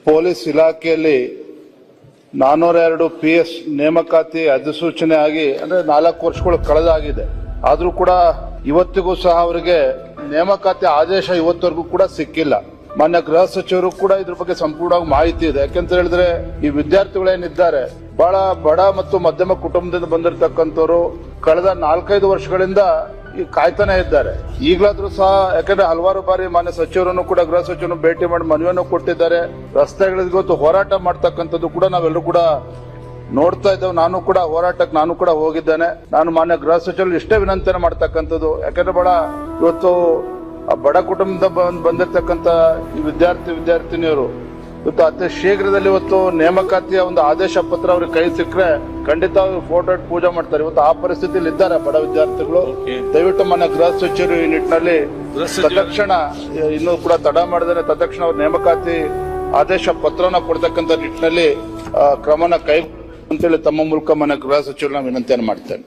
Police ಇಲಾಖೆಯಲ್ಲಿ 402 PS ನೇಮಕಾತಿ ಅಧಿಸೂಚನೆ ಆಗಿ ಅಂದ್ರೆ 4 ವರ್ಷಗಳು ಕಳೆದಾಗಿದೆ. ಆದ್ರೂ ಕೂಡ ಇವತ್ತಿಗೂ ಸಹ ಅವರಿಗೆ ನೇಮಕಾತಿ ಆದೇಶ ಇವತ್ತವರೆಗೂ ಕೂಡ ಸಿಕ್ಕಿಲ್ಲ. ಮಾನ್ಯ ಗೃಹ ಸಚಿವರು ಕೂಡ ಇದ್ರ ಬಗ್ಗೆ ಸಂಪೂರ್ಣವಾಗಿ ಮಾಹಿತಿ ಇದೆ. ಯಾಕೆಂತ ಹೇಳಿದ್ರೆ ಈ ವಿದ್ಯಾರ್ಥಿಗಳೇನಿದ್ದಾರೆ ಬಹಳ ಬಡ ಮತ್ತು ಮಧ್ಯಮ ಕುಟುಂಬದಿಂದ ಬಂದಿರತಕ್ಕಂಥವ್ರು ಕಳೆದ 4-5 ವರ್ಷಗಳಿಂದ ಈ ಕಾಯ್ತಾನೆ ಇದ್ದಾರೆ. ಈಗಲಾದ್ರೂ ಸಹ ಯಾಕಂದ್ರೆ ಹಲವಾರು ಬಾರಿ ಮಾನ್ಯ ಸಚಿವರನ್ನು ಕೂಡ ಗೃಹ ಸಚಿವರನ್ನು ಭೇಟಿ ಮಾಡಿ ಮನವಿಯನ್ನು ಕೊಟ್ಟಿದ್ದಾರೆ. ರಸ್ತೆಗಳಿಗೆ ಇವತ್ತು ಹೋರಾಟ ಮಾಡ್ತಕ್ಕಂಥದ್ದು ಕೂಡ ನಾವೆಲ್ಲರೂ ಕೂಡ ನೋಡ್ತಾ ಇದ್ದೇವೆ. ನಾನು ಕೂಡ ಹೋರಾಟಕ್ಕೆ ನಾನು ಕೂಡ ಹೋಗಿದ್ದೇನೆ. ನಾನು ಮಾನ್ಯ ಗೃಹ ಸಚಿವರು ಇಷ್ಟೇ ವಿನಂತಿಯನ್ನು ಮಾಡ್ತಕ್ಕಂಥದ್ದು, ಯಾಕಂದ್ರೆ ಇವತ್ತು ಬಡ ಕುಟುಂಬದಿಂದ ಬಂದಿರತಕ್ಕಂತ ಈ ವಿದ್ಯಾರ್ಥಿನಿಯರು ಇವತ್ತು ಅತಿ ಶೀಘ್ರದಲ್ಲಿ ಇವತ್ತು ನೇಮಕಾತಿಯ ಒಂದು ಆದೇಶ ಪತ್ರ ಅವ್ರಿಗೆ ಕೈ ಸಿಕ್ಕರೆ ಖಂಡಿತ ಅವ್ರು ಫೋಟೋ ಇಟ್ಟು ಪೂಜೆ ಮಾಡ್ತಾರೆ. ಇವತ್ತು ಆ ಪರಿಸ್ಥಿತಿಯಲ್ಲಿ ಇದ್ದಾರೆ ಬಡ ವಿದ್ಯಾರ್ಥಿಗಳು. ದಯವಿಟ್ಟು ಮಾನ್ಯ ಗೃಹ ಸಚಿವರು ಈ ನಿಟ್ಟಿನಲ್ಲಿ ತತ್ಕ್ಷಣ ಇನ್ನೂ ಕೂಡ ತಡ ಮಾಡಿದರೆ ತತ್ಕ್ಷಣ ಅವ್ರ ನೇಮಕಾತಿ ಆದೇಶ ಪತ್ರನ ಕೊಡ್ತಕ್ಕಂಥ ನಿಟ್ಟಿನಲ್ಲಿ ಕ್ರಮನ ಕೈ ಅಂತೇಳಿ ತಮ್ಮ ಮೂಲಕ ಮಾನ್ಯ ಗೃಹ ಸಚಿವರನ್ನ ವಿನಂತಿಯನ್ನು ಮಾಡ್ತೇನೆ.